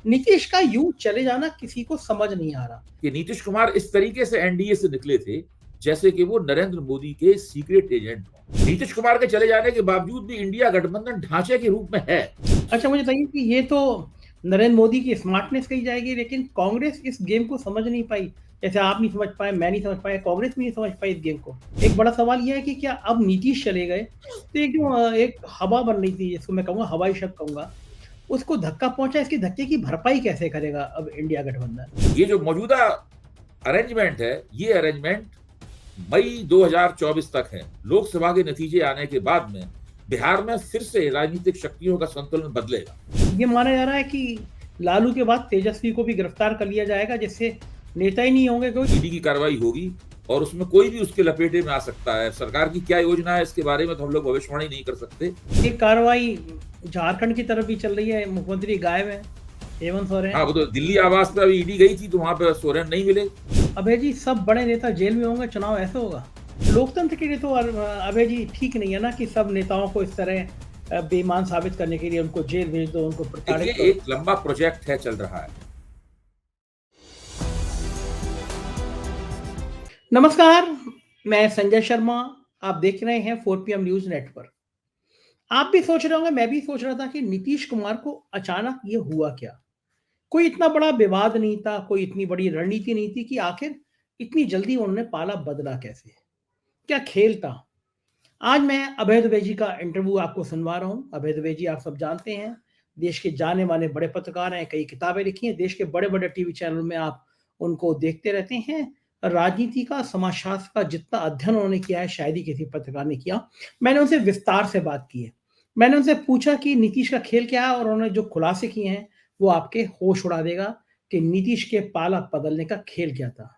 नीतीश का यूं चले जाना किसी को समझ नहीं आ रहा। कि नीतीश कुमार इस तरीके से एनडीए से निकले थे जैसे कि वो नरेंद्र मोदी के सीक्रेट एजेंट हों। नीतीश कुमार के चले जाने के बावजूद भी इंडिया गठबंधन ढांचे के रूप में है। अच्छा, मुझे बताइए कि ये तो नरेंद्र मोदी की स्मार्टनेस कही जाएगी, लेकिन कांग्रेस इस गेम को समझ नहीं पाई। जैसे आप नहीं समझ पाए, मैं नहीं समझ पाया, कांग्रेस भी नहीं समझ पाई इस गेम को। एक बड़ा सवाल यह है कि क्या अब नीतीश चले गए तो एक जो एक हवा बन रही थी, जिसको मैं कहूँगा हवाई शक कहूँगा, उसको धक्का पहुंचा। इसकी धक्के की भरपाई कैसे करेगा अब इंडिया गठबंधन? ये जो मौजूदा अरेंजमेंट है, ये अरेंजमेंट मई 2024 तक है। लोकसभा के नतीजे आने के बाद में बिहार में फिर से राजनीतिक शक्तियों का संतुलन बदलेगा। ये माना जा रहा है कि लालू के बाद तेजस्वी को भी गिरफ्तार कर लिया जाएगा, जिससे नेता ही नहीं होंगे कोई। ईडी की कार्रवाई होगी और उसमें कोई भी उसके लपेटे में आ सकता है। सरकार की क्या योजना है इसके बारे में तो हम लोग भविष्यवाणी नहीं कर सकते। ये कार्रवाई झारखंड की तरफ भी चल रही है, मुख्यमंत्री गायब है, हेमंत सोरेन। हाँ, वो तो दिल्ली आवास पे अभी ईडी गई थी तो वहां पे सोरेन नहीं मिले। अभय जी, सब बड़े नेता जेल में होंगे, चुनाव ऐसे होगा? लोकतंत्र के लिए तो अभय जी ठीक नहीं है ना कि सब नेताओं को इस तरह बेईमान साबित करने के लिए उनको जेल भेज दो, उनको प्रताड़ित देखिए, करो। एक लंबा प्रोजेक्ट है, चल रहा है। नमस्कार, मैं संजय शर्मा। आप देख रहे हैं 4 PM न्यूज नेटवर्क। आप भी सोच रहे होंगे, मैं भी सोच रहा था कि नीतीश कुमार को अचानक ये हुआ क्या। कोई इतना बड़ा विवाद नहीं था, कोई इतनी बड़ी रणनीति नहीं थी कि आखिर इतनी जल्दी उन्होंने पाला बदला कैसे? क्या खेल था? आज मैं अभय दुबे जी का इंटरव्यू आपको सुनवा रहा हूँ। अभय दुबे जी आप सब जानते हैं, देश के जाने माने बड़े पत्रकार हैं, कई किताबें लिखी हैं, देश के बड़े बड़े टीवी चैनल में आप उनको देखते रहते हैं। राजनीति का, समाजशास्त्र का जितना अध्ययन उन्होंने किया है, शायद ही किसी पत्रकार ने किया। मैंने उनसे विस्तार से बात की है। मैंने उनसे पूछा कि नीतीश का खेल क्या है, और उन्होंने जो खुलासे किए हैं वो आपके होश उड़ा देगा कि नीतीश के पाला बदलने का खेल क्या था।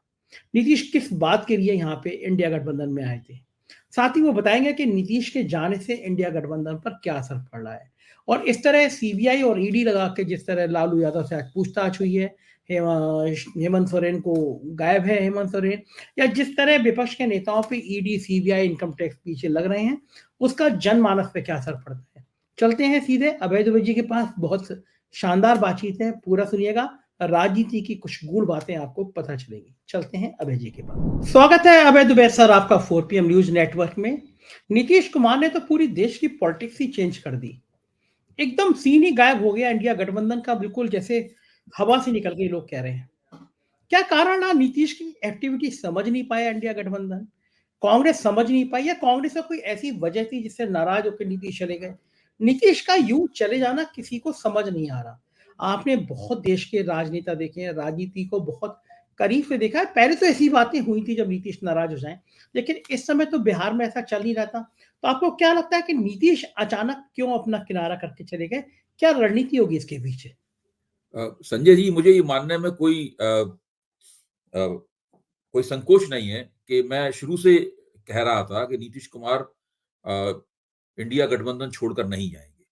नीतीश किस बात के लिए यहाँ पे इंडिया गठबंधन में आए थे। साथ ही वो बताएंगे कि नीतीश के जाने से इंडिया गठबंधन पर क्या असर पड़ रहा है। और इस तरह सीबीआई और ईडी लगा के जिस तरह लालू यादव से आज पूछताछ हुई है, हेमंत सोरेन को गायब है हेमंत सोरेन, या जिस तरह विपक्ष के नेताओं पे ईडी, सीबीआई, इनकम टैक्स पीछे लग रहे हैं, उसका जनमानस पे क्या असर पड़ता है। चलते हैं सीधे अभय दुबे जी के पास। बहुत शानदार बातचीत है, पूरा सुनिएगा। राजनीति की कुछ गूढ़ बातें आपको पता चलेंगी। चलते हैं अभय जी के पास। स्वागत है अभय दुबे सर आपका 4 PM न्यूज नेटवर्क में। नीतीश कुमार ने तो पूरी देश की पॉलिटिक्स ही चेंज कर दी। एकदम सीन ही गायब हो गया इंडिया गठबंधन का, बिल्कुल जैसे हवा से निकल गई, लोग कह रहे हैं। क्या कारण है नीतीश की एक्टिविटी समझ नहीं पाया इंडिया गठबंधन? कांग्रेस समझ नहीं पाई, या कांग्रेस का कोई ऐसी वजह थी जिससे नाराज होकर नीतीश चले गए? नीतीश का यूं चले जाना किसी को समझ नहीं आ रहा। आपने बहुत देश के राजनेता देखे हैं, राजनीति को बहुत करीब से देखा है। पहले तो ऐसी बातें हुई थी जब नीतीश नाराज हो जाए, लेकिन इस समय तो बिहार में ऐसा चल नहीं रहा था। तो आपको क्या लगता है कि नीतीश अचानक क्यों अपना किनारा करके चले गए? क्या रणनीति होगी इसके पीछे? संजय जी, मुझे ये मानने में कोई संकोच नहीं है कि मैं शुरू से कह रहा था कि नीतीश कुमार अ, इंडिया गठबंधन छोड़कर नहीं जाएंगे।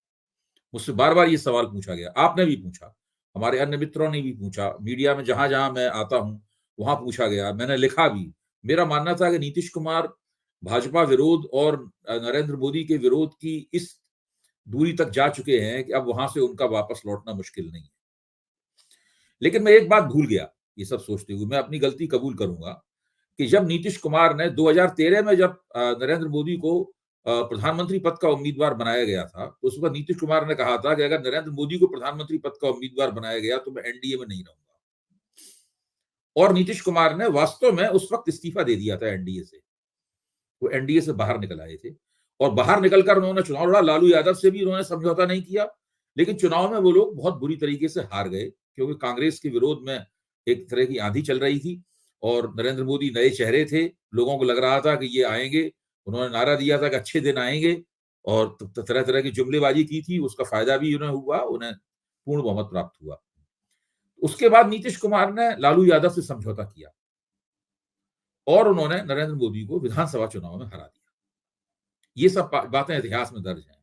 मुझसे बार बार ये सवाल पूछा गया, आपने भी पूछा, हमारे अन्य मित्रों ने भी पूछा, मीडिया में जहां जहां मैं आता हूं वहां पूछा गया, मैंने लिखा भी। मेरा मानना था कि नीतीश कुमार भाजपा विरोध और नरेंद्र मोदी के विरोध की इस दूरी तक जा चुके हैं कि अब वहां से उनका वापस लौटना मुश्किल नहीं है। लेकिन मैं एक बात भूल गया, ये सब सोचते हुए मैं अपनी गलती कबूल करूंगा कि जब नीतीश कुमार ने 2013 में जब नरेंद्र मोदी को प्रधानमंत्री पद का उम्मीदवार बनाया गया था, तो उस वक्त नीतीश कुमार ने कहा था कि अगर नरेंद्र मोदी को प्रधानमंत्री पद का उम्मीदवार बनाया गया तो मैं एनडीए में नहीं रहूंगा। और नीतीश कुमार ने वास्तव में उस वक्त इस्तीफा दे दिया था एनडीए से। वो एनडीए से बाहर निकल आए थे और बाहर निकलकर उन्होंने चुनाव लड़ा। लालू यादव से भी उन्होंने समझौता नहीं किया, लेकिन चुनाव में वो लोग बहुत बुरी तरीके से हार गए क्योंकि कांग्रेस के विरोध में एक तरह की आंधी चल रही थी और नरेंद्र मोदी नए चेहरे थे, लोगों को लग रहा था कि ये आएंगे। उन्होंने नारा दिया था कि अच्छे दिन आएंगे और तरह तरह की जुमलेबाजी की थी, उसका फायदा भी उन्हें हुआ, उन्हें पूर्ण बहुमत प्राप्त हुआ। उसके बाद नीतीश कुमार ने लालू यादव से समझौता किया और उन्होंने नरेंद्र मोदी को विधानसभा चुनाव में हरा दिया। ये सब बातें इतिहास में दर्ज हैं।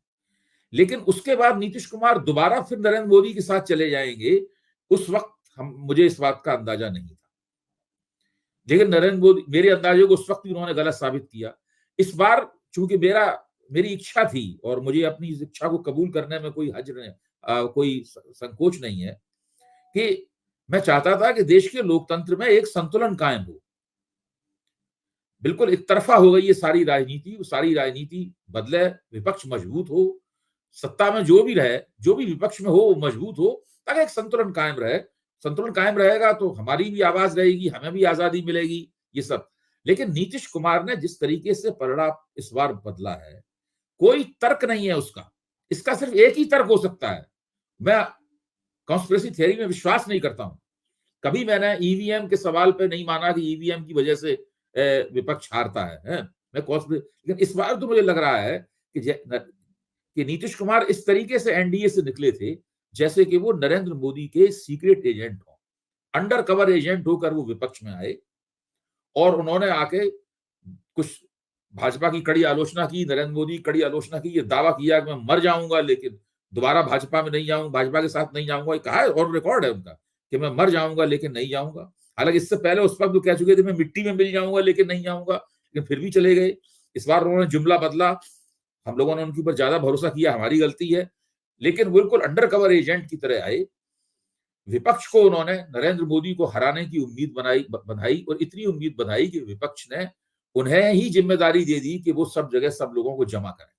लेकिन उसके बाद नीतीश कुमार दोबारा फिर नरेंद्र मोदी के साथ चले जाएंगे, उस वक्त मुझे इस बात का अंदाजा नहीं था। लेकिन नरेंद्र मोदी मेरे अंदाजे को उस वक्त भी उन्होंने गलत साबित किया। इस बार चूंकि मेरी इच्छा थी और मुझे अपनी इस इच्छा को कबूल करने में कोई हर्ज नहीं, कोई संकोच नहीं है कि मैं चाहता था कि देश के लोकतंत्र में एक संतुलन कायम हो। बिल्कुल एक तरफा हो गई ये सारी राजनीति, सारी राजनीति बदले, विपक्ष मजबूत हो, सत्ता में जो भी रहे, जो भी विपक्ष में हो वो मजबूत हो, ताकि एक संतुलन कायम रहे। संतुलन कायम रहेगा तो हमारी भी आवाज रहेगी, हमें भी आजादी मिलेगी, ये सब। लेकिन नीतीश कुमार ने जिस तरीके से पलड़ा इस बार बदला है, कोई तर्क नहीं है उसका। इसका सिर्फ एक ही तर्क हो सकता है। मैं कॉन्स्पिरेसी थियरी में विश्वास नहीं करता हूं। कभी मैंने ईवीएम के सवाल पे नहीं माना कि ईवीएम की वजह से विपक्ष हारता है। मैं लेकिन इस बार तो मुझे लग रहा है कि नीतीश कुमार इस तरीके से एनडीए से निकले थे जैसे कि वो नरेंद्र मोदी के सीक्रेट एजेंट हो, अंडर कवर एजेंट होकर वो विपक्ष में आए और उन्होंने आके कुछ भाजपा की कड़ी आलोचना की, नरेंद्र मोदी की कड़ी आलोचना की, ये दावा किया कि मैं मर जाऊंगा लेकिन दोबारा भाजपा में नहीं जाऊंगा, भाजपा के साथ नहीं जाऊंगा। कहा है और रिकॉर्ड है उनका कि मैं मर जाऊंगा लेकिन नहीं जाऊंगा। हालांकि इससे पहले उस वक्त वो कह चुके थे मैं मिट्टी में मिल जाऊंगा लेकिन नहीं जाऊंगा, लेकिन फिर भी चले गए। इस बार उन्होंने जुमला बदला, हम लोगों ने उनके ऊपर ज्यादा भरोसा किया, हमारी गलती है। लेकिन बिल्कुल अंडर कवर एजेंट की तरह आए, विपक्ष को उन्होंने नरेंद्र मोदी को हराने की उम्मीद बधाई और इतनी उम्मीद बधाई कि विपक्ष ने उन्हें ही जिम्मेदारी दे दी कि वो सब जगह सब लोगों को जमा करें।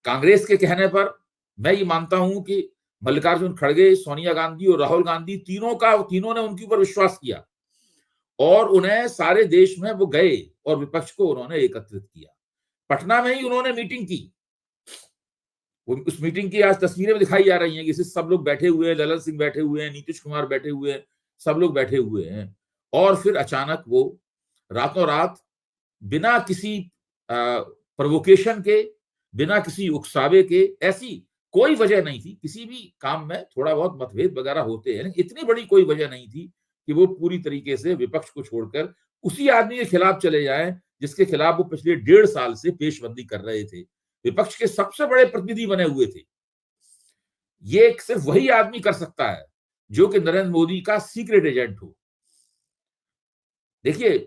कांग्रेस के कहने पर मैं ये मानता हूं कि मल्लिकार्जुन खड़गे, सोनिया गांधी और राहुल गांधी तीनों ने उनके ऊपर विश्वास किया और उन्हें सारे देश में वो गए और विपक्ष को उन्होंने एकत्रित किया। पटना में ही उन्होंने मीटिंग की। उस मीटिंग की आज तस्वीरें दिखाई जा रही हैं कि सब लोग बैठे हुए हैं, ललन सिंह बैठे हुए हैं, नीतीश कुमार बैठे हुए हैं, सब लोग बैठे हुए हैं। और फिर अचानक वो रातों रात बिना किसी प्रोवोकेशन के, बिना किसी उकसावे के, ऐसी कोई वजह नहीं थी। किसी भी काम में थोड़ा बहुत मतभेद वगैरह होते हैं, इतनी बड़ी कोई वजह नहीं थी कि वो पूरी तरीके से विपक्ष को छोड़कर उसी आदमी के खिलाफ चले जाएं जिसके खिलाफ वो पिछले 1.5 साल से पेशबंदी कर रहे थे, विपक्ष के सबसे बड़े प्रतिनिधि बने हुए थे। ये सिर्फ वही आदमी कर सकता है जो कि नरेंद्र मोदी का सीक्रेट एजेंट हो। देखिए,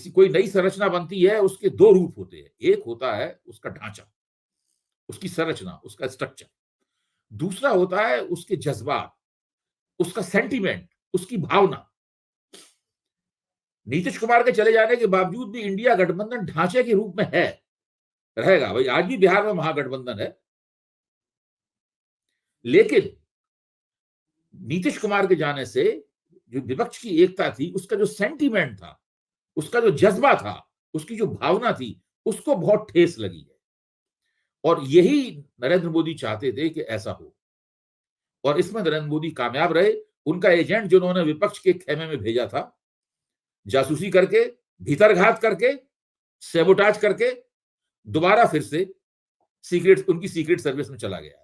कोई नई संरचना बनती है, उसके 2 रूप होते हैं। एक होता है उसका ढांचा, उसकी संरचना, उसका स्ट्रक्चर। दूसरा होता है उसके जज्बात, उसका सेंटीमेंट, उसकी भावना। नीतीश कुमार के चले जाने के बावजूद भी इंडिया गठबंधन ढांचे के रूप में है, रहेगा। भाई आज भी बिहार में महागठबंधन है, लेकिन नीतीश कुमार के जाने से जो विपक्ष की एकता थी, उसका जो सेंटीमेंट था, उसका जो जज्बा था, उसकी जो भावना थी, उसको बहुत ठेस लगी है। और यही नरेंद्र मोदी चाहते थे कि ऐसा हो, और इसमें नरेंद्र मोदी कामयाब रहे। उनका एजेंट जो उन्होंने विपक्ष के खेमे में भेजा था, जासूसी करके, भीतरघात करके, सैबोटाज करके, दोबारा फिर से उनकी सीक्रेट सर्विस में चला गया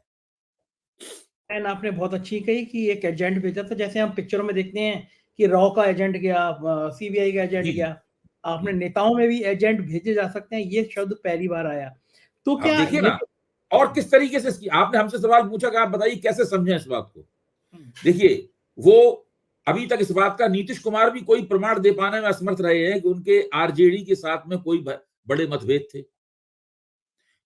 है। आपने बहुत अच्छी कही कि एक एजेंट भेजा था, जैसे हम पिक्चरों में देखते हैं कि रॉ का एजेंट गया, सीबीआई का एजेंट गया। आपने नेताओं में भी एजेंट भेजे जा सकते हैं, ये शब्द पहली बार आया। तो क्या देखिए ना, और किस तरीके से आपने हमसे सवाल पूछा कि आप बताइए कैसे समझें इस बात को। देखिए, वो अभी तक इस बात का नीतीश कुमार भी कोई प्रमाण दे पाने में असमर्थ रहे हैं कि उनके आरजेडी के साथ में कोई बड़े मतभेद थे।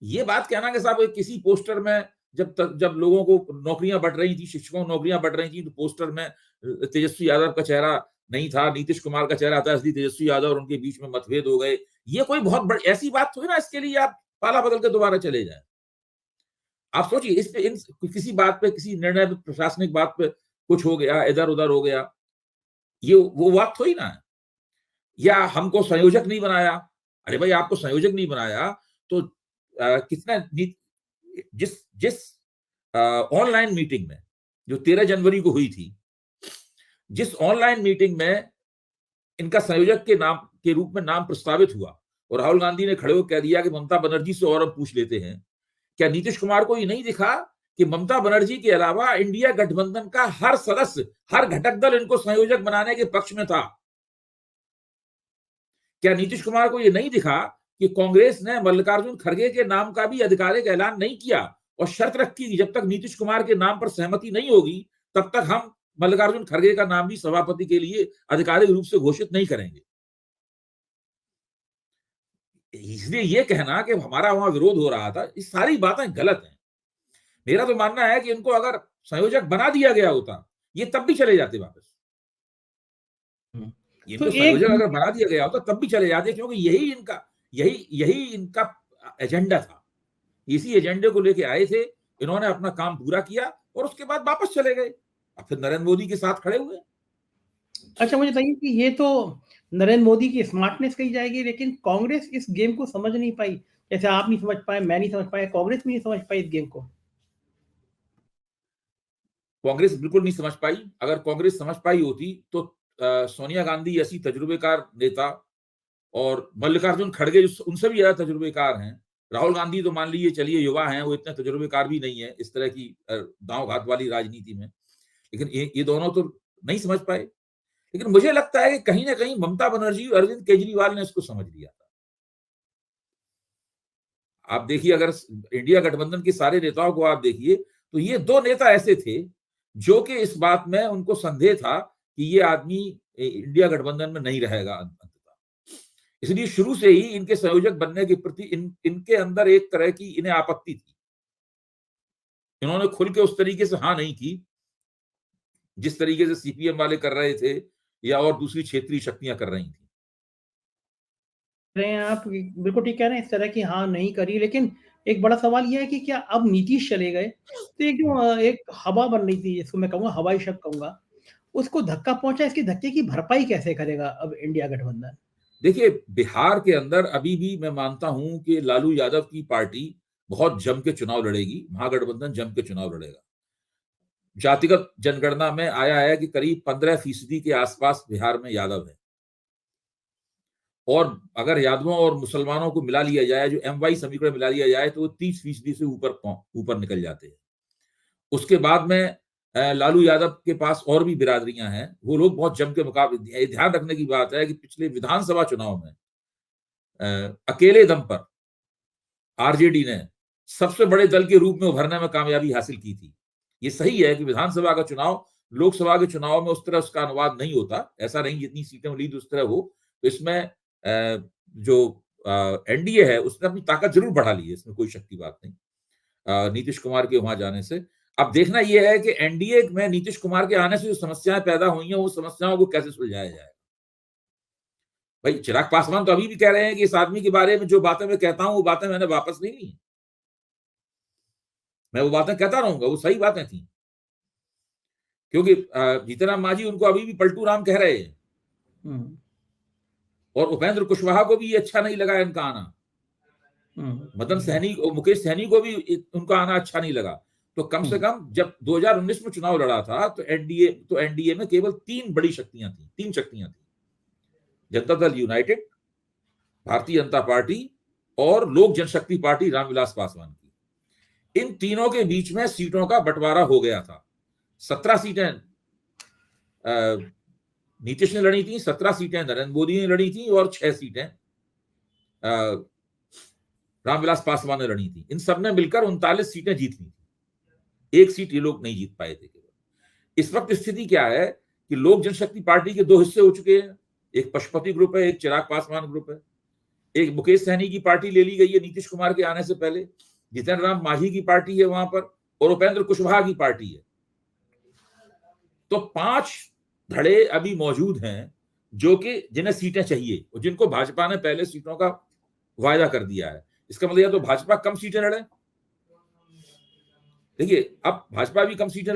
ये बात कहना कि साहब किसी पोस्टर में जब लोगों को नौकरियां बढ़ रही थी, शिक्षकों को नौकरियां बढ़ रही थी, तो पोस्टर में तेजस्वी यादव का चेहरा नहीं था, नीतीश कुमार का चेहरा था, इसलिए तेजस्वी यादव और उनके बीच में मतभेद हो गए। ये कोई बहुत बड़ी ऐसी बात थोड़ी ना इसके लिए आप पाला बदल के दोबारा चले जाए। आप सोचिए, इस पे किसी बात पे, किसी निर्णय पे, प्रशासनिक बात पे कुछ हो गया, इधर उधर हो गया, ये वो बात थोड़ी ना है। या हमको संयोजक नहीं बनाया, अरे भाई आपको संयोजक नहीं बनाया तो कितना जिस ऑनलाइन मीटिंग में जो 13 जनवरी को हुई थी, जिस ऑनलाइन मीटिंग में इनका संयोजक के नाम के रूप में नाम प्रस्तावित हुआ और राहुल गांधी ने खड़े होकर कह दिया कि ममता बनर्जी से और हम पूछ लेते हैं, क्या नीतीश कुमार को ये नहीं दिखा कि ममता बनर्जी के अलावा इंडिया गठबंधन का हर सदस्य, हर घटक दल इनको संयोजक बनाने के पक्ष में था? क्या नीतीश कुमार को ये नहीं दिखा कि कांग्रेस ने मल्लिकार्जुन खड़गे के नाम का भी आधिकारिक ऐलान नहीं किया और शर्त रखी कि जब तक नीतीश कुमार के नाम पर सहमति नहीं होगी तब तक हम मल्लिकार्जुन खड़गे का नाम भी सभापति के लिए आधिकारिक रूप से घोषित नहीं करेंगे? इसलिए ये कहना कि हमारा वहां विरोध हो रहा था, ये सारी बातें गलत हैं। मेरा तो मानना है कि इनको अगर संयोजक बना दिया गया होता ये तब भी चले जाते वापस। तो इनको एक संयोजक अगर बना दिया गया होता तब भी चले जाते, क्योंकि यही इनका एजेंडा था। इसी एजेंडे को लेके आए थे, इन्होंने अपना काम पूरा किया और उसके बाद वापस चले गए। अब फिर नरेंद्र मोदी के साथ खड़े हुए। अच्छा, मुझे बताइए कि ये तो नरेंद्र मोदी की स्मार्टनेस कही जाएगी, लेकिन कांग्रेस इस गेम को समझ नहीं पाई। जैसे आप नहीं समझ पाए, मैं नहीं समझ पाया, कांग्रेस भी नहीं समझ पाई इस गेम को। कांग्रेस बिल्कुल नहीं समझ पाई। अगर कांग्रेस समझ पाई होती तो सोनिया गांधी ऐसी तजुर्बेकार नेता और मल्लिकार्जुन खड़गे जो उनसे भी ज्यादा तजुर्बेकार हैं, राहुल गांधी तो मान लीजिए चलिए युवा हैं, वो इतने तजुर्बेकार भी नहीं है इस तरह की दांव घात वाली राजनीति में, लेकिन ये दोनों तो नहीं समझ पाए। लेकिन मुझे लगता है कि कहीं ना कहीं ममता बनर्जी और अरविंद केजरीवाल ने इसको समझ लिया था। आप देखिए, अगर इंडिया गठबंधन के सारे नेताओं को आप देखिए तो ये दो नेता ऐसे थे जो कि इस बात में उनको संदेह था कि ये आदमी इंडिया गठबंधन में नहीं रहेगा अंततः। इसलिए शुरू से ही इनके संयोजक बनने के प्रति इनके अंदर एक तरह की इन्हें आपत्ति थी। इन्होंने खुल के उस तरीके से हाँ नहीं की जिस तरीके से सीपीएम वाले कर रहे थे या और दूसरी क्षेत्रीय शक्तियां कर रही थी। रहे हैं आप, बिल्कुल ठीक कह रहे हैं, इस तरह की हाँ नहीं करी। लेकिन एक बड़ा सवाल ये है कि क्या अब नीतीश चले गए तो एक जो एक हवा बन रही थी, जिसको मैं कहूँगा हवाई शक कहूँगा, उसको धक्का पहुंचा। इसकी धक्के की भरपाई कैसे करेगा अब इंडिया गठबंधन? देखिए, बिहार के अंदर अभी भी मैं मानता हूं कि लालू यादव की पार्टी बहुत जम के चुनाव लड़ेगी, महागठबंधन जम के चुनाव लड़ेगा। जातिगत जनगणना में आया है कि करीब 15% के आसपास बिहार में यादव है, और अगर यादवों और मुसलमानों को मिला लिया जाए, जो MY समीकरण मिला लिया जाए, तो वो 30% से ऊपर निकल जाते हैं। उसके बाद में लालू यादव के पास और भी बिरादरियां हैं, वो लोग बहुत जम के मुकाबले। ध्यान रखने की बात है कि पिछले विधानसभा चुनाव में अकेले दम पर आरजेडी ने सबसे बड़े दल के रूप में उभरने में कामयाबी हासिल की थी। ये सही है कि विधानसभा का चुनाव लोकसभा के चुनाव में उस तरह उसका अनुवाद नहीं होता, ऐसा नहीं जितनी सीटें मिली उस तरह हो। तो इसमें जो एनडीए है उसने अपनी ताकत जरूर बढ़ा ली है, इसमें कोई शक की बात नहीं नीतीश कुमार के वहां जाने से। अब देखना यह है कि एनडीए में नीतीश कुमार के आने से जो समस्याएं पैदा हुई हैं, वो समस्याओं को कैसे सुलझाया जाए। भाई चिराग पासवान तो अभी भी कह रहे हैं कि इस आदमी के बारे में जो बातें मैं कहता हूं वो बातें मैंने वापस नहीं ली, मैं वो बातें कहता रहूंगा, वो सही बातें थी। क्योंकि जीतनराम मांझी उनको अभी भी पलटू राम कह रहे हैं, और उपेंद्र कुशवाहा को भी ये अच्छा नहीं लगा इनका आना। मदन सहनी और मुकेश सहनी को भी उनका आना अच्छा नहीं लगा। तो कम से कम जब 2019 में चुनाव लड़ा था तो एनडीए में केवल तीन शक्तियां थी। जनता दल यूनाइटेड, भारतीय जनता पार्टी और लोक जनशक्ति पार्टी रामविलास पासवान की। इन तीनों के बीच में सीटों का बंटवारा हो गया था। 17 सीटें नीतीश ने लड़ी थी, 17 सीटें नरेंद्र मोदी ने लड़ी थी और 6 सीटें रामविलास पासवान ने लड़ी थी। इन सब ने मिलकर 39 सीटें जीत ली थी। एक सीट ये लोग नहीं जीत पाए थे। इस वक्त स्थिति क्या है कि लोक जनशक्ति पार्टी के दो हिस्से हो चुके हैं, एक पशुपति ग्रुप है, एक चिराग पासवान ग्रुप है। एक मुकेश सहनी की पार्टी ले ली गई है नीतीश कुमार के आने से पहले, जितन राम मांझी की पार्टी है वहां पर, और उपेंद्र कुशवाहा की पार्टी है। तो 5 धड़े अभी मौजूद हैं जो कि जिन्हें सीटें चाहिए और जिनको भाजपा ने पहले सीटों का वायदा कर दिया है। इसका मतलब या तो भाजपा कम सीटें लड़े, देखिए अब भाजपा भी कम सीटें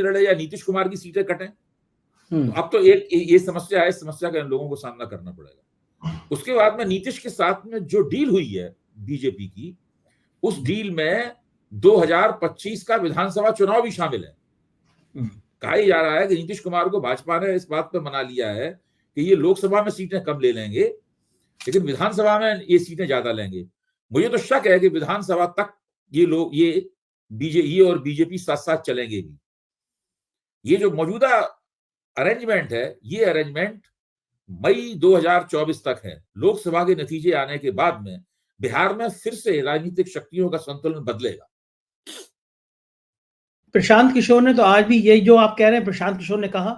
लड़े या नीतीश कुमार की सीटें कटें। तो अब तो एक ये समस्या है, इस समस्या का इन लोगों को सामना करना पड़ेगा। उसके बाद में नीतीश के साथ में जो डील हुई है बीजेपी की, उस डील में 2025 का विधानसभा चुनाव भी शामिल है। कहा जा रहा है कि नीतीश कुमार को भाजपा ने इस बात पर मना लिया है कि ये लोकसभा में सीटें कम ले लेंगे लेकिन विधानसभा में ये सीटें ज्यादा लेंगे। मुझे तो शक है कि विधानसभा तक ये लोग ये और बीजेपी साथ साथ चलेंगे भी। ये जो मौजूदा अरेंजमेंट है, ये अरेंजमेंट मई 2024 तक है। लोकसभा के नतीजे आने के बाद में बिहार में फिर से राजनीतिक शक्तियों का संतुलन बदलेगा। प्रशांत किशोर ने तो आज भी यही जो आप कह रहे हैं, प्रशांत किशोर ने कहा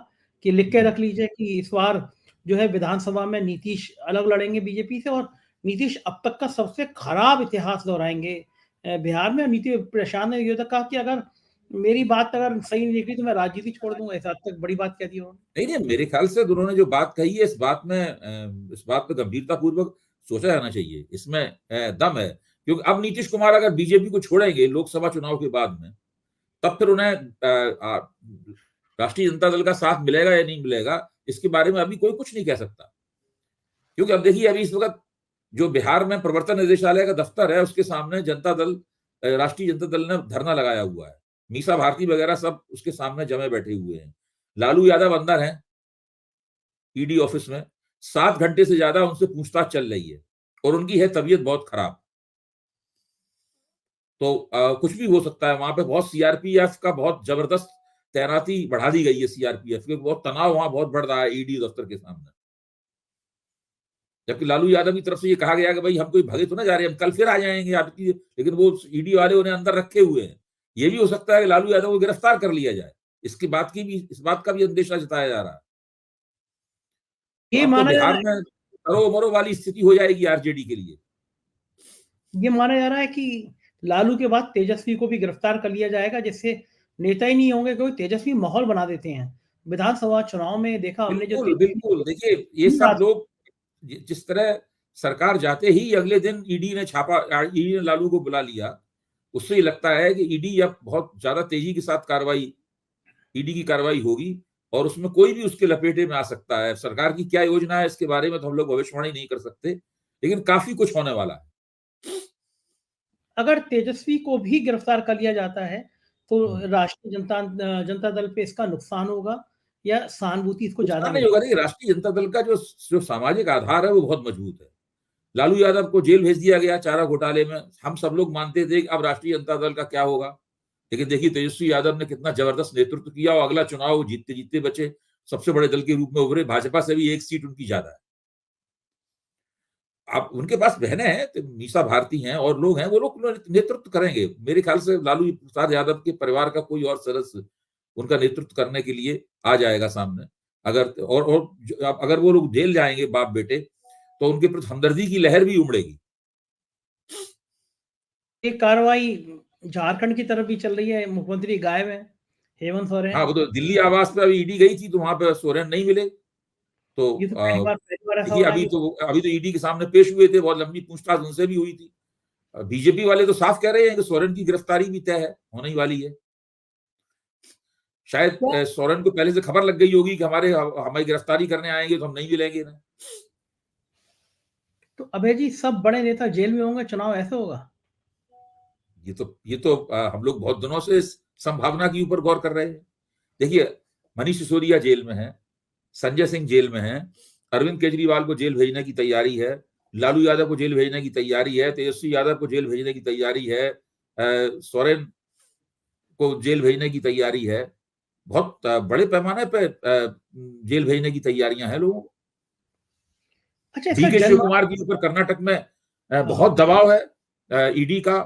कि लिख के रख लीजिए कि इस बार जो है विधानसभा में नीतीश अलग लड़ेंगे बीजेपी से, और नीतीश अब तक का सबसे खराब इतिहास दोहराएंगे बिहार में। प्रशांत ने ये तक कहा कि अगर मेरी बात अगर सही नहीं निकली तो मैं राजनीति छोड़ दूंगा, ऐसा आज तक बड़ी बात कह दी उन्होंने। नहीं नहीं, मेरे ख्याल से उन्होंने जो बात कही है इस बात पे गंभीरता पूर्वक सोचा जाना चाहिए, इसमें दम है। क्योंकि अब नीतीश कुमार अगर बीजेपी को छोड़ेंगे लोकसभा चुनाव के बाद में, तब फिर उन्हें राष्ट्रीय जनता दल का साथ मिलेगा या नहीं मिलेगा, इसके बारे में अभी कोई कुछ नहीं कह सकता। क्योंकि अब देखिए, अभी इस वक्त जो बिहार में प्रवर्तन निदेशालय का दफ्तर है, उसके सामने राष्ट्रीय जनता दल ने धरना लगाया हुआ है। मीसा भारती वगैरह सब उसके सामने जमे बैठे हुए हैं। लालू यादव अंदर हैं ईडी ऑफिस में, 7 घंटे से ज्यादा उनसे पूछताछ चल रही है और उनकी है तबीयत बहुत खराब। तो कुछ भी हो सकता है वहां पे। बहुत सीआरपीएफ का बहुत जबरदस्त तैनाती बढ़ा दी गई है सीआरपीएफ की। बहुत तनाव वहां बहुत बढ़ रहा है ईडी दफ्तर के सामने। जबकि लालू यादव की तरफ से ये कहा गया कि भाई हम कोई भगे तो ना जा रहे, हम कल फिर आ जाएंगे आपकी, लेकिन वो ईडी वाले उन्हें अंदर रखे हुए हैं। ये भी हो सकता है कि लालू यादव को गिरफ्तार कर लिया जाए, इस बात का भी अंदेशा जताया जा रहा है। तो ये अब तो माना जा रहा बिहार है में करो मरो वाली स्थिति हो जाएगी आरजेडी के लिए। ये माना जा रहा है कि लालू के बाद तेजस्वी को भी गिरफ्तार कर लिया जाएगा, जिससे नेता ही नहीं होंगे, क्योंकि तेजस्वी माहौल बना देते हैं। विधानसभा चुनाव में देखा हमने, जो बिल्कुल तेजस्वी बिल्कुल, देखिए ये सब लोग जिस तरह सरकार जाते ही अगले दिन ईडी ने लालू को बुला लिया, उससे ये लगता है कि ईडी अब बहुत ज्यादा तेजी के साथ ईडी की कार्रवाई होगी और उसमें कोई भी उसके लपेटे में आ सकता है। सरकार की क्या योजना है इसके बारे में तो हम लोग भविष्यवाणी नहीं कर सकते, लेकिन काफी कुछ होने वाला है। अगर तेजस्वी को भी गिरफ्तार कर लिया जाता है तो हम्म। राष्ट्रीय जनता दल पे इसका नुकसान होगा या सहानुभूति इसको ज्यादा नुकसान नहीं होगा। मिलेगी? देखिए, राष्ट्रीय जनता दल का जो सामाजिक आधार है वो बहुत मजबूत है। लालू यादव को जेल भेज दिया गया चारा घोटाले में, हम सब लोग मानते थे कि अब राष्ट्रीय जनता दल का क्या होगा, लेकिन देखिए तेजस्वी यादव ने कितना जबरदस्त नेतृत्व किया और अगला चुनाव जीतते जीतते बचे, सबसे बड़े दल के रूप में उभरे। भाजपा से भी 1 सीट उनकी ज्यादा है। अब उनके पास बहनें हैं, तो मीसा भारती हैं और लोग हैं, वो लोग नेतृत्व करेंगे। मेरे ख्याल से लालू प्रसाद यादव के परिवार का कोई और सदस्य उनका नेतृत्व करने के लिए आ जाएगा सामने। अगर वो लोग जेल जाएंगे बाप बेटे, तो उनके प्रति हमदर्दी की लहर भी उमड़ेगी। ये कार्रवाई झारखंड की तरफ भी चल रही है, मुख्यमंत्री गायब है, हेमंत हाँ, सोरेन। वो तो दिल्ली आवास पे अभी ईडी गई थी तो वहां पे सोरेन नहीं मिले। तो ये तो पहली बार ऐसा देखिए, हो रहा है कि अभी तो ईडी के सामने पेश हुए थे, बहुत लंबी पूछताछ उनसे भी हुई थी। बीजेपी वाले तो साफ कह रहे हैं कि सोरेन की गिरफ्तारी भी तय है, होने ही वाली है। शायद क्या, सोरेन को पहले से खबर लग गई होगी कि हमारी गिरफ्तारी करने आएंगे तो हम नहीं मिलेंगे ना। तो अभय जी, सब बड़े नेता जेल में होंगे, चुनाव ऐसे होगा? ये तो हम लोग बहुत दिनों से इस संभावना के ऊपर गौर कर रहे हैं। देखिए, मनीष सिसोदिया जेल में है, संजय सिंह जेल में है, अरविंद केजरीवाल को जेल भेजने की तैयारी है, लालू यादव को जेल भेजने की तैयारी है, तेजस्वी यादव को जेल भेजने की तैयारी है, सोरेन को जेल भेजने की तैयारी है। बहुत बड़े पैमाने पे जेल भेजने की तैयारियां हैं लोगों को। अच्छा, इसका डीके शिव जन्म, कुमार के ऊपर कर्नाटक में हाँ, बहुत दबाव है ईडी का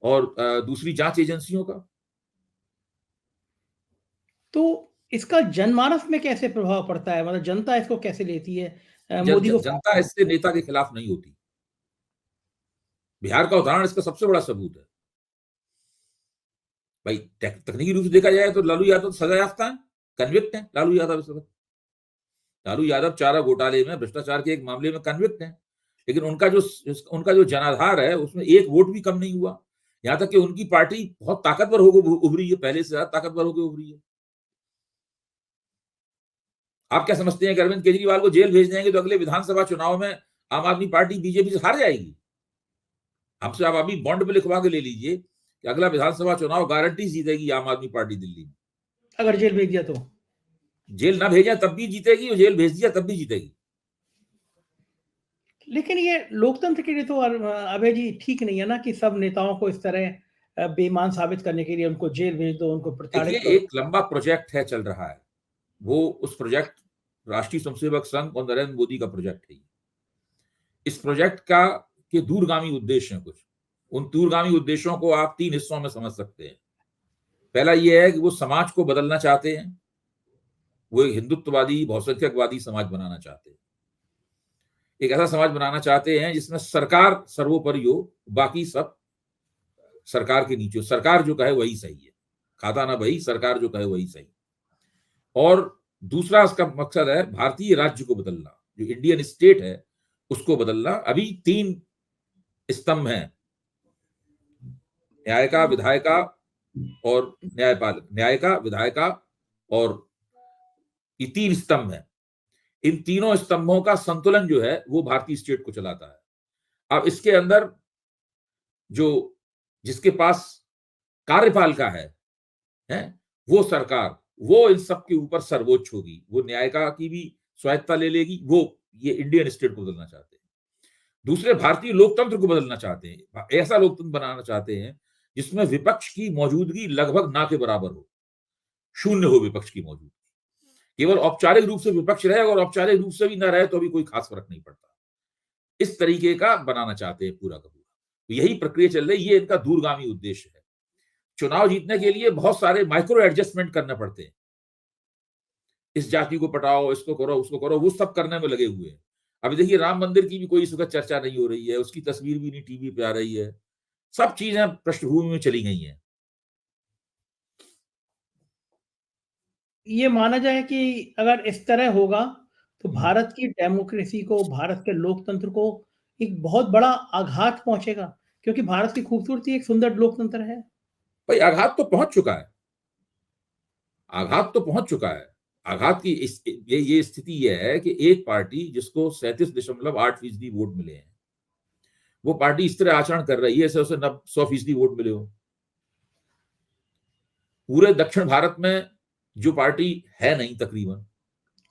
और दूसरी जांच एजेंसियों का। तो इसका जनमानस में कैसे प्रभाव पड़ता है, मतलब जनता इसको कैसे लेती है? मोदी को जनता इससे नेता के खिलाफ नहीं होती। बिहार का उदाहरण इसका सबसे बड़ा सबूत है। भाई तकनीकी रूप से देखा जाए तो लालू यादव सजा याफ्ता है, कन्विक्ट है लालू यादव इस वक्त। लालू यादव चारा घोटाले में, भ्रष्टाचार के एक मामले में कन्विक्ट है, लेकिन उनका जो जनाधार है उसमें एक वोट भी कम नहीं हुआ। यहां तक कि उनकी पार्टी बहुत ताकतवर होकर उभरी है, पहले से ज्यादा ताकतवर होकर उभरी है। आप क्या समझते हैं कि अरविंद केजरीवाल को जेल भेज देंगे तो अगले विधानसभा चुनाव में आम आदमी पार्टी बीजेपी से हार जाएगी? हमसे आप अभी बॉन्ड पे लिखवा के ले लीजिए कि अगला विधानसभा चुनाव गारंटी जीतेगी आम आदमी पार्टी दिल्ली में। अगर जेल भेज दिया तो? जेल ना भेजा तब भी जीतेगी और जेल भेज दिया तब भी जीतेगी। लेकिन ये लोकतंत्र के लिए तो अभय जी ठीक नहीं है ना, कि सब नेताओं को इस तरह बेईमान साबित करने के लिए उनको जेल भेज दो, उनको देखिए, प्रताड़ित करो। एक लंबा प्रोजेक्ट है चल रहा है, वो उस प्रोजेक्ट राष्ट्रीय स्वयंसेवक संघ और नरेंद्र मोदी का प्रोजेक्ट है। इस प्रोजेक्ट का के दूरगामी उद्देश्य हैं कुछ। उन दूरगामी उद्देश्यों को आप 3 हिस्सों में समझ सकते हैं। पहला यह है कि वो समाज को बदलना चाहते हैं, वो एक हिंदुत्ववादी बहुसंख्यकवादी समाज बनाना चाहते हैं। एक ऐसा समाज बनाना चाहते हैं जिसमें सरकार सर्वोपरि हो, बाकी सब सरकार के नीचे हो, सरकार जो कहे वही सही है, खाता ना भाई, सरकार जो कहे वही सही। और दूसरा इसका मकसद है भारतीय राज्य को बदलना, जो इंडियन स्टेट है उसको बदलना। अभी 3 स्तंभ हैं, न्यायिका, विधायिका और न्यायपालिका, न्यायिका, विधायिका और ये 3 स्तंभ हैं। इन तीनों स्तंभों का संतुलन जो है वो भारतीय स्टेट को चलाता है। अब इसके अंदर जो जिसके पास कार्यपालिका है वो सरकार, वो इन सब के ऊपर सर्वोच्च होगी, वो न्यायिका की भी स्वायत्ता ले लेगी। वो ये इंडियन स्टेट को बदलना चाहते हैं। दूसरे, भारतीय लोकतंत्र को बदलना चाहते हैं, ऐसा लोकतंत्र बनाना चाहते हैं जिसमें विपक्ष की मौजूदगी लगभग ना के बराबर हो, शून्य हो विपक्ष की मौजूदगी। केवल औपचारिक रूप से विपक्ष रहे और औपचारिक रूप से भी ना रहे तो भी कोई खास फर्क नहीं पड़ता। इस तरीके का बनाना चाहते हैं पूरा का पूरा। यही प्रक्रिया चल रही है, ये इनका दूरगामी उद्देश्य है। चुनाव जीतने के लिए बहुत सारे माइक्रो एडजस्टमेंट करने पड़ते हैं, इस जाति को पटाओ, इसको करो, उसको करो, वो सब करने में लगे हुए हैं। अभी देखिए राम मंदिर की भी कोई इस वक्त चर्चा नहीं हो रही है, उसकी तस्वीर भी नहीं टीवी पे आ रही है, सब चीजें पृष्ठभूमि में चली गई हैं। ये माना जाए कि अगर इस तरह होगा तो भारत की डेमोक्रेसी को, भारत के लोकतंत्र को एक बहुत बड़ा आघात पहुंचेगा, क्योंकि भारत की खूबसूरती एक सुंदर लोकतंत्र है। भाई आघात तो पहुंच चुका है, आघात तो पहुंच चुका है। आघात की ये स्थिति यह है कि एक पार्टी जिसको 37.8% वोट मिले हैं, वो पार्टी इस तरह आचरण कर रही है जैसे उसे 100% वोट मिले हो। पूरे दक्षिण भारत में जो पार्टी है नहीं, तकरीबन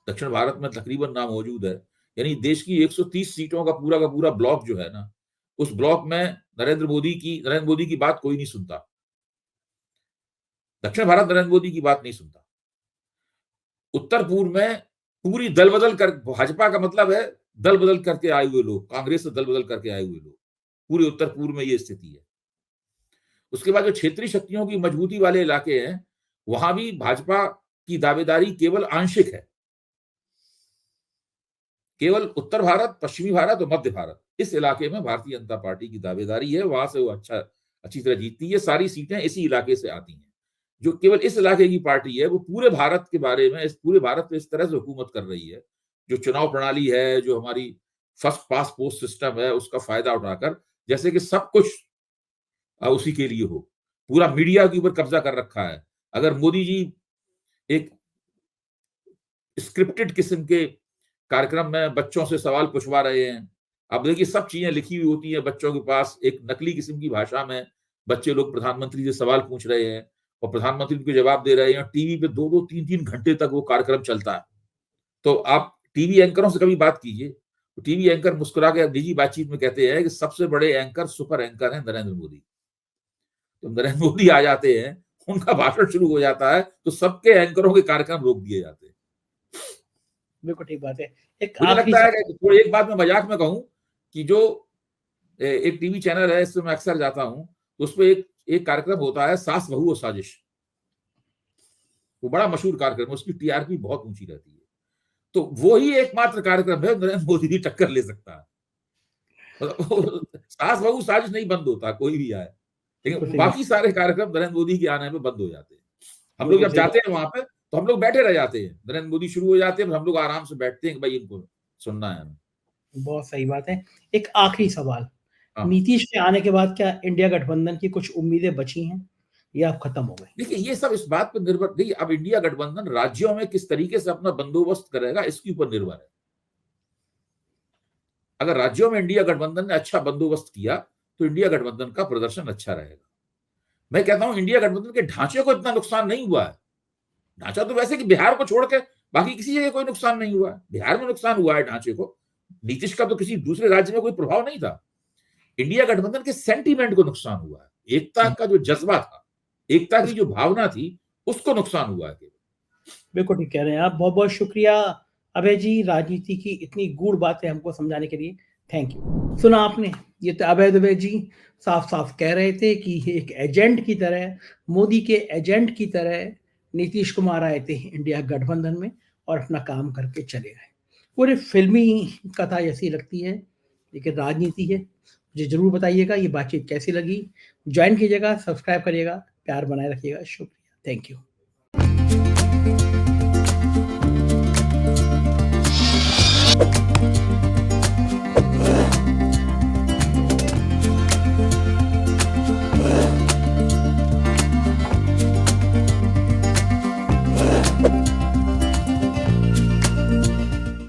दक्षिण भारत में तकरीबन ना मौजूद है, यानी देश की 130 सीटों का पूरा ब्लॉक जो है ना, उस ब्लॉक में नरेंद्र मोदी की बात कोई नहीं सुनता। दक्षिण भारत नरेंद्र मोदी की बात नहीं सुनता। उत्तर पूर्व में पूरी दल बदल कर, भाजपा का मतलब है दल बदल करके आए हुए लोग, कांग्रेस से दल बदल करके आए हुए लोग, पूरे उत्तर पूर्व में ये स्थिति है। उसके बाद जो क्षेत्रीय शक्तियों की मजबूती वाले इलाके हैं, वहां भी भाजपा की दावेदारी केवल आंशिक है। केवल उत्तर भारत, पश्चिमी भारत और मध्य भारत, इस इलाके में भारतीय जनता पार्टी की दावेदारी है, वहां से वो अच्छी तरह जीतती है। सारी सीटें इसी इलाके से आती हैं। जो केवल इस इलाके की पार्टी है, वो पूरे भारत के बारे में, पूरे भारत में इस तरह से हुकूमत कर रही है, जो चुनाव प्रणाली है, जो हमारी फर्स्ट पास पोस्ट सिस्टम है, उसका फायदा उठाकर, जैसे कि सब कुछ उसी के लिए हो। पूरा मीडिया के ऊपर कब्जा कर रखा है। अगर मोदी जी एक स्क्रिप्टेड किस्म के कार्यक्रम में बच्चों से सवाल पूछवा रहे हैं, अब देखिए सब चीजें लिखी हुई होती है बच्चों के पास, एक नकली किस्म की भाषा में बच्चे लोग प्रधानमंत्री से सवाल पूछ रहे हैं और प्रधानमंत्री उनको जवाब दे रहे हैं। टीवी पे 2-2, 3-3 घंटे तक वो कार्यक्रम चलता है। तो आप टीवी एंकरों से कभी बात कीजिए, तो टीवी एंकर मुस्कुरा के निजी बातचीत में कहते हैं कि सबसे बड़े एंकर, सुपर एंकर हैं नरेंद्र मोदी। तो नरेंद्र मोदी आ जाते हैं, उनका भाषण शुरू हो जाता है, तो सबके एंकरों के कार्यक्रम रोक दिए जाते हैं। बिल्कुल ठीक बात है। मुझे लगता है कि एक बात मैं मजाक में कहूं कि जो एक टीवी चैनल है, इसमें मैं अक्सर जाता हूं, तो उसमें एक कार्यक्रम होता है, सास बहू और साजिश। वो बड़ा मशहूर कार्यक्रम है, उसकी टीआरपी बहुत ऊंची रहती है। तो वो ही एकमात्र कार्यक्रम है नरेंद्र मोदी की टक्कर ले सकता है। सास बहू साजिश नहीं बंद होता, कोई भी आए, लेकिन बाकी सारे कार्यक्रम नरेंद्र मोदी के आने में बंद हो जाते हैं। हम लोग जब जाते हैं वहां पे, तो हम लोग बैठे रह जाते हैं, नरेंद्र मोदी शुरू हो जाते हैं, हम लोग आराम से बैठते हैं कि भाई इनको सुनना है हमें। बहुत सही बात है। एक आखिरी सवाल, नीतीश के आने के बाद क्या इंडिया गठबंधन की कुछ उम्मीदें बची हैं या अब खत्म हो गई? देखिए ये सब इस बात पर निर्भर, देखिए अब इंडिया गठबंधन राज्यों में किस तरीके से अपना बंदोबस्त करेगा इसके ऊपर निर्भर है। अगर राज्यों में इंडिया गठबंधन ने अच्छा बंदोबस्त किया तो इंडिया गठबंधन का प्रदर्शन अच्छा रहेगा। मैं कहता हूं इंडिया गठबंधन के ढांचे को इतना नुकसान नहीं हुआ है। ढांचा तो वैसे कि बिहार को छोड़ के बाकी किसी जगह कोई नुकसान नहीं हुआ है। बिहार में नुकसान हुआ है ढांचे को, नीतीश का तो किसी दूसरे राज्य में कोई प्रभाव नहीं था। इंडिया गठबंधन के सेंटीमेंट को नुकसान हुआ है, एकता का जो जज्बा था, एकता की जो भावना थी, उसको नुकसान हुआ है। बिल्कुल ठीक कह रहे हैं आप। बहुत बहुत शुक्रिया अभय जी, राजनीति की इतनी गूढ़ बातें हमको समझाने के लिए। Thank you. सुना आपने, ये तो अभय दुबे जी साफ साफ कह रहे थे कि एक एजेंट की तरह, मोदी के एजेंट की तरह नीतीश कुमार आए थे इंडिया गठबंधन में और अपना काम करके चले गए। पूरी फिल्मी कथा जैसी लगती है, लेकिन राजनीति है। मुझे जरूर बताइएगा ये बातचीत कैसी लगी। ज्वाइन कीजिएगा, सब्सक्राइब करिएगा, प्यार बनाए रखिएगा। शुक्रिया। Thank you.